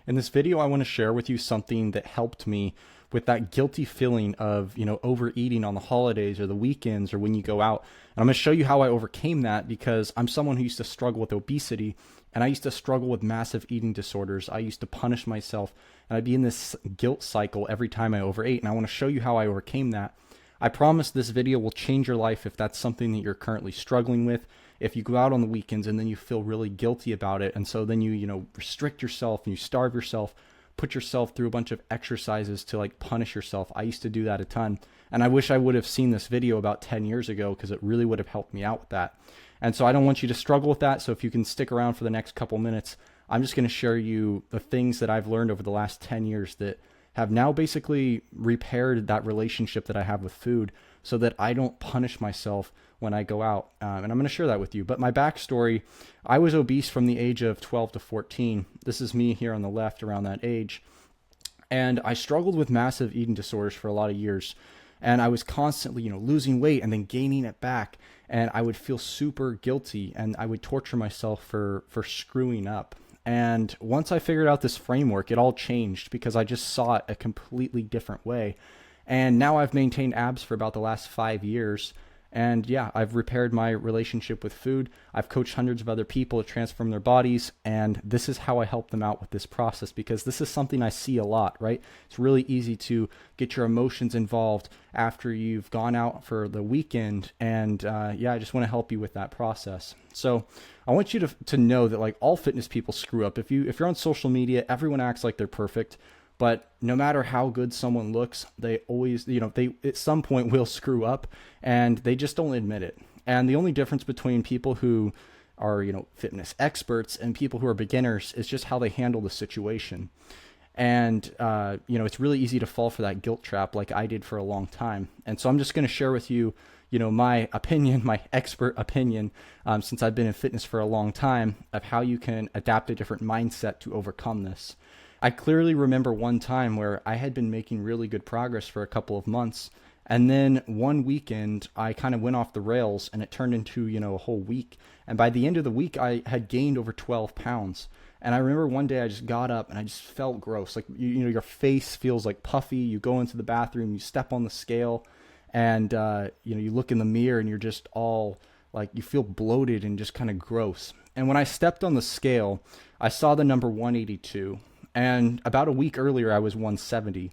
In this video, I want to share with you something that helped me with that guilty feeling of, overeating on the holidays or the weekends or when you go out. And I'm going to show you how I overcame that because I'm someone who used to struggle with obesity and I used to struggle with massive eating disorders. I used to punish myself and I'd be in this guilt cycle every time I overate. And I want to show you how I overcame that. I promise this video will change your life if that's something that you're currently struggling with. If you go out on the weekends and then you feel really guilty about it, and so then you restrict yourself and you starve yourself, put yourself through a bunch of exercises to like punish yourself. I used to do that a ton, and I wish I would have seen this video about 10 years ago because it really would have helped me out with that. And so I don't want you to struggle with that. So if you can stick around for the next couple minutes, I'm just going to share you the things that I've learned over the last 10 years that have now basically repaired that relationship that I have with food so that I don't punish myself when I go out. And I'm going to share that with you. But my backstory, I was obese from the age of 12 to 14. This is me here on the left around that age. And I struggled with massive eating disorders for a lot of years. And I was constantly, losing weight and then gaining it back. And I would feel super guilty and I would torture myself for screwing up. And once I figured out this framework, it all changed because I just saw it a completely different way. And now I've maintained abs for about the last 5 years. And yeah, I've repaired my relationship with food. I've coached hundreds of other people to transform their bodies. And this is how I help them out with this process because this is something I see a lot, right? It's really easy to get your emotions involved after you've gone out for the weekend. And I just want to help you with that process. So I want you to know that like all fitness people screw up. If you're on social media, everyone acts like they're perfect. But no matter how good someone looks, they always, they at some point will screw up and they just don't admit it. And the only difference between people who are, fitness experts and people who are beginners is just how they handle the situation. And, it's really easy to fall for that guilt trap like I did for a long time. And so I'm just going to share with you, my opinion, my expert opinion, since I've been in fitness for a long time of how you can adapt a different mindset to overcome this. I clearly remember one time where I had been making really good progress for a couple of months. And then one weekend, I kind of went off the rails and it turned into, a whole week. And by the end of the week, I had gained over 12 pounds. And I remember one day I just got up and I just felt gross. Like, your face feels like puffy. You go into the bathroom, you step on the scale and, you look in the mirror and you're just all like, you feel bloated and just kind of gross. And when I stepped on the scale, I saw the number 182. And about a week earlier, I was 170.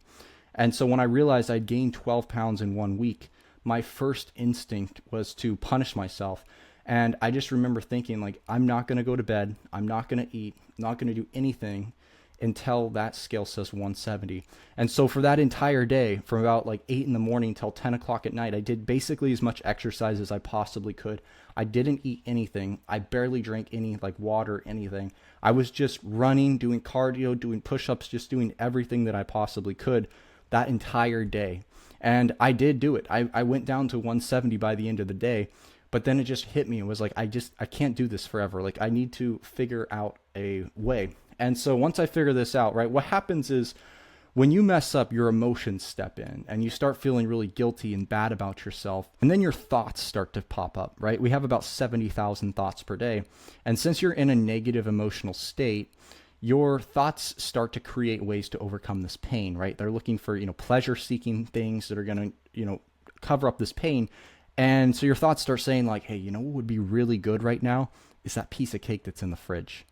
And so when I realized I'd gained 12 pounds in 1 week, my first instinct was to punish myself. And I just remember thinking, like, I'm not going to go to bed. I'm not going to eat. I'm not going to do anything until that scale says 170. And so for that entire day, from about like 8 in the morning till 10 o'clock at night, I did basically as much exercise as I possibly could. I didn't eat anything. I barely drank any like water, anything. I was just running, doing cardio, doing push-ups, just doing everything that I possibly could that entire day. And I did do it. I went down to 170 by the end of the day, but then it just hit me. It was like, I can't do this forever. Like I need to figure out a way. And so once I figure this out, right, what happens is when you mess up, your emotions step in and you start feeling really guilty and bad about yourself. And then your thoughts start to pop up, right? We have about 70,000 thoughts per day. And since you're in a negative emotional state, your thoughts start to create ways to overcome this pain, right? They're looking for, pleasure seeking things that are going to, cover up this pain. And so your thoughts start saying like, hey, what would be really good right now is that piece of cake that's in the fridge.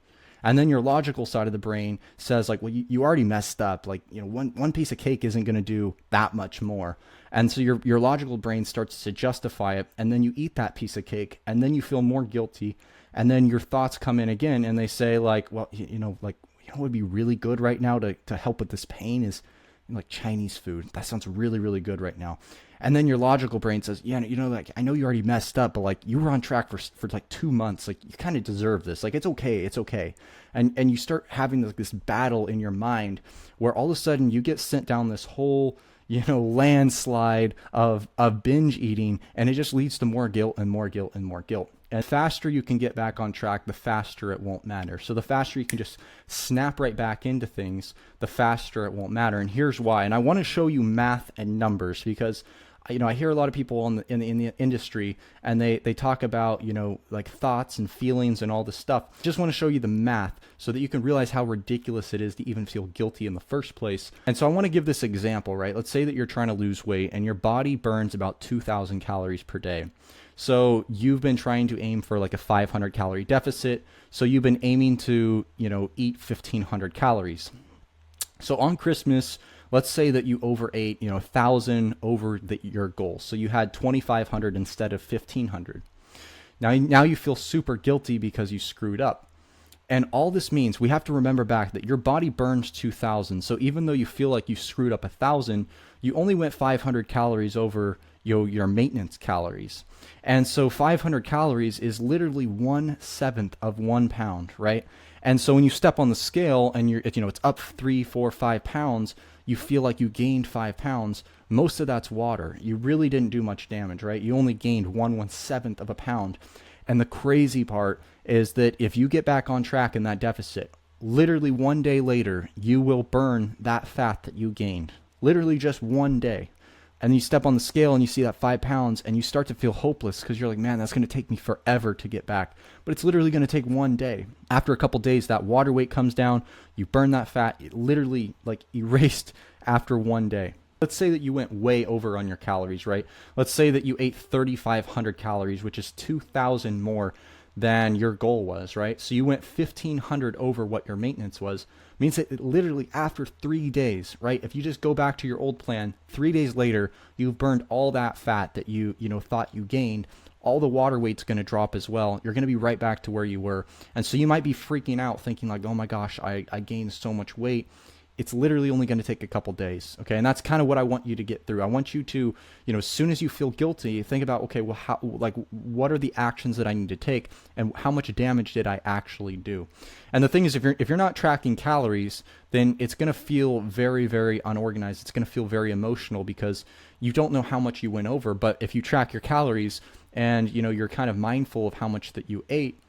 And then your logical side of the brain says like, well, you already messed up. Like, one piece of cake isn't going to do that much more. And so your logical brain starts to justify it. And then you eat that piece of cake and then you feel more guilty. And then your thoughts come in again and they say like, well, what would be really good right now to help with this pain is like Chinese food. That sounds really, really good right now. And then your logical brain says, yeah, like I know you already messed up, but like you were on track for like 2 months. Like you kind of deserve this. Like it's okay. It's okay. And you start having this battle in your mind where all of a sudden you get sent down this whole, landslide of binge eating. And it just leads to more guilt and more guilt and more guilt. And the faster you can get back on track, the faster it won't matter. So the faster you can just snap right back into things, the faster it won't matter. And here's why. And I want to show you math and numbers because I hear a lot of people in the industry, and they talk about, like thoughts and feelings and all this stuff. Just want to show you the math so that you can realize how ridiculous it is to even feel guilty in the first place. And so I want to give this example, right? Let's say that you're trying to lose weight and your body burns about 2,000 calories per day. So you've been trying to aim for like a 500 calorie deficit. So you've been aiming to, eat 1,500 calories. So on Christmas, let's say that you overate, 1,000 over your goal. So you had 2,500 instead of 1,500. Now you feel super guilty because you screwed up. And all this means, we have to remember back that your body burns 2,000. So even though you feel like you screwed up 1,000, you only went 500 calories over your maintenance calories. And so 500 calories is literally 1/7 of 1 pound, right? And so when you step on the scale and it's up 3, 4, 5 pounds, you feel like you gained 5 pounds. Most of that's water. You really didn't do much damage, right? You only gained 1/1/7 of a pound. And the crazy part is that if you get back on track in that deficit, literally one day later, you will burn that fat that you gained. Literally just one day. And you step on the scale and you see that 5 pounds and you start to feel hopeless because you're like, man, that's going to take me forever to get back. But it's literally going to take one day. After a couple days, that water weight comes down, you burn that fat, it literally like erased after one day. Let's say that you went way over on your calories, right? Let's say that you ate 3,500 calories, which is 2,000 more than your goal was, right? So you went 1,500 over what your maintenance was. Means that literally after 3 days, right? If you just go back to your old plan, 3 days later, you've burned all that fat that you thought you gained. All the water weight's going to drop as well. You're going to be right back to where you were. And so you might be freaking out thinking like, oh my gosh, I gained so much weight. It's literally only going to take a couple days. Okay. And that's kind of what I want you to get through. I want you to, as soon as you feel guilty, think about, okay, well, what are the actions that I need to take and how much damage did I actually do? And the thing is, if you're not tracking calories, then it's going to feel very, very unorganized. It's going to feel very emotional because you don't know how much you went over. But if you track your calories and, you're kind of mindful of how much that you ate,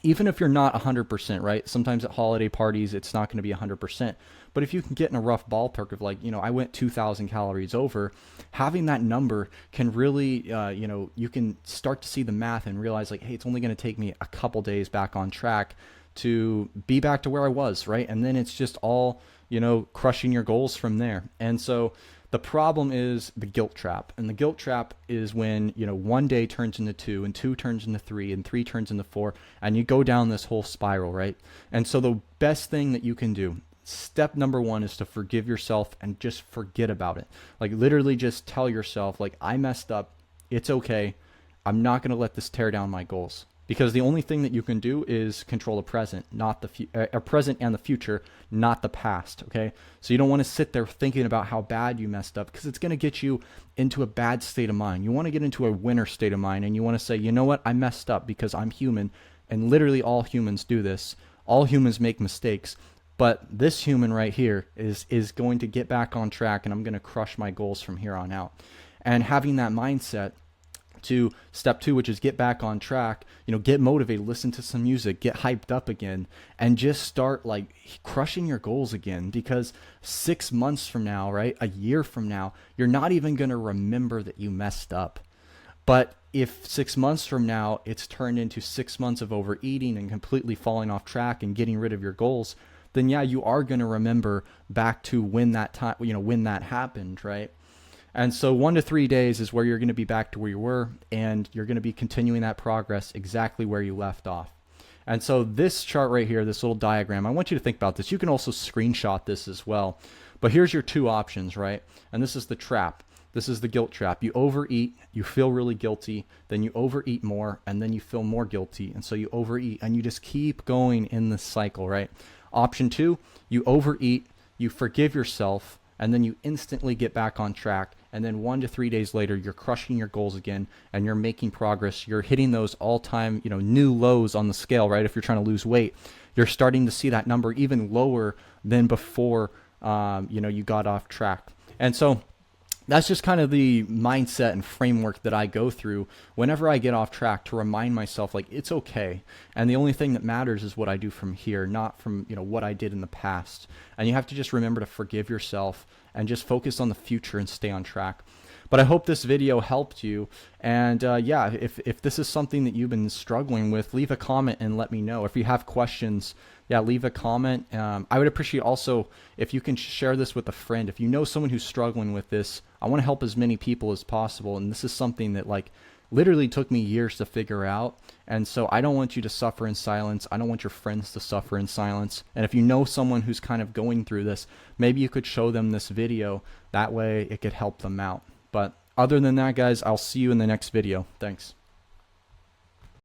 even if you're not 100%, right? Sometimes at holiday parties, it's not going to be 100%. But if you can get in a rough ballpark of like, I went 2,000 calories over, having that number can really, you can start to see the math and realize like, hey, it's only going to take me a couple days back on track to be back to where I was, right? And then it's just all, crushing your goals from there. And so the problem is the guilt trap. And the guilt trap is when, one day turns into 2 and 2 turns into 3 and 3 turns into 4 and you go down this whole spiral, right? And so the best thing that you can do, step number 1 is to forgive yourself and just forget about it. Like literally just tell yourself like, I messed up. It's okay. I'm not going to let this tear down my goals. Because the only thing that you can do is control the present, not the present and the future, not the past. Okay, so you don't want to sit there thinking about how bad you messed up because it's going to get you into a bad state of mind. You want to get into a winner state of mind, and you want to say, you know what, I messed up because I'm human, and literally all humans do this. All humans make mistakes, but this human right here is going to get back on track, and I'm going to crush my goals from here on out. And having that mindset to step 2, which is get back on track, get motivated, listen to some music, get hyped up again, and just start like crushing your goals again. Because 6 months from now, right, a year from now, you're not even going to remember that you messed up. But if 6 months from now, it's turned into 6 months of overeating and completely falling off track and getting rid of your goals, then yeah, you are going to remember back to when that time, when that happened, right? And so 1 to 3 days is where you're going to be back to where you were, and you're going to be continuing that progress exactly where you left off. And so this chart right here, this little diagram, I want you to think about this. You can also screenshot this as well. But here's your 2 options, right? And this is the trap. This is the guilt trap. You overeat, you feel really guilty, then you overeat more, and then you feel more guilty. And so you overeat, and you just keep going in this cycle, right? Option 2, you overeat, you forgive yourself, and then you instantly get back on track. And then 1 to 3 days later, you're crushing your goals again and you're making progress. You're hitting those all-time, new lows on the scale, right? If you're trying to lose weight, you're starting to see that number even lower than before, you got off track. And so that's just kind of the mindset and framework that I go through whenever I get off track to remind myself like it's okay. And the only thing that matters is what I do from here, not from, what I did in the past. And you have to just remember to forgive yourself and just focus on the future and stay on track. But I hope this video helped you. And yeah, if this is something that you've been struggling with, leave a comment and let me know. If you have questions, yeah, leave a comment. I would appreciate also if you can share this with a friend. If you know someone who's struggling with this, I want to help as many people as possible. And this is something that like literally took me years to figure out. And so I don't want you to suffer in silence. I don't want your friends to suffer in silence. And if you know someone who's kind of going through this, maybe you could show them this video. That way it could help them out. But other than that, guys, I'll see you in the next video. Thanks.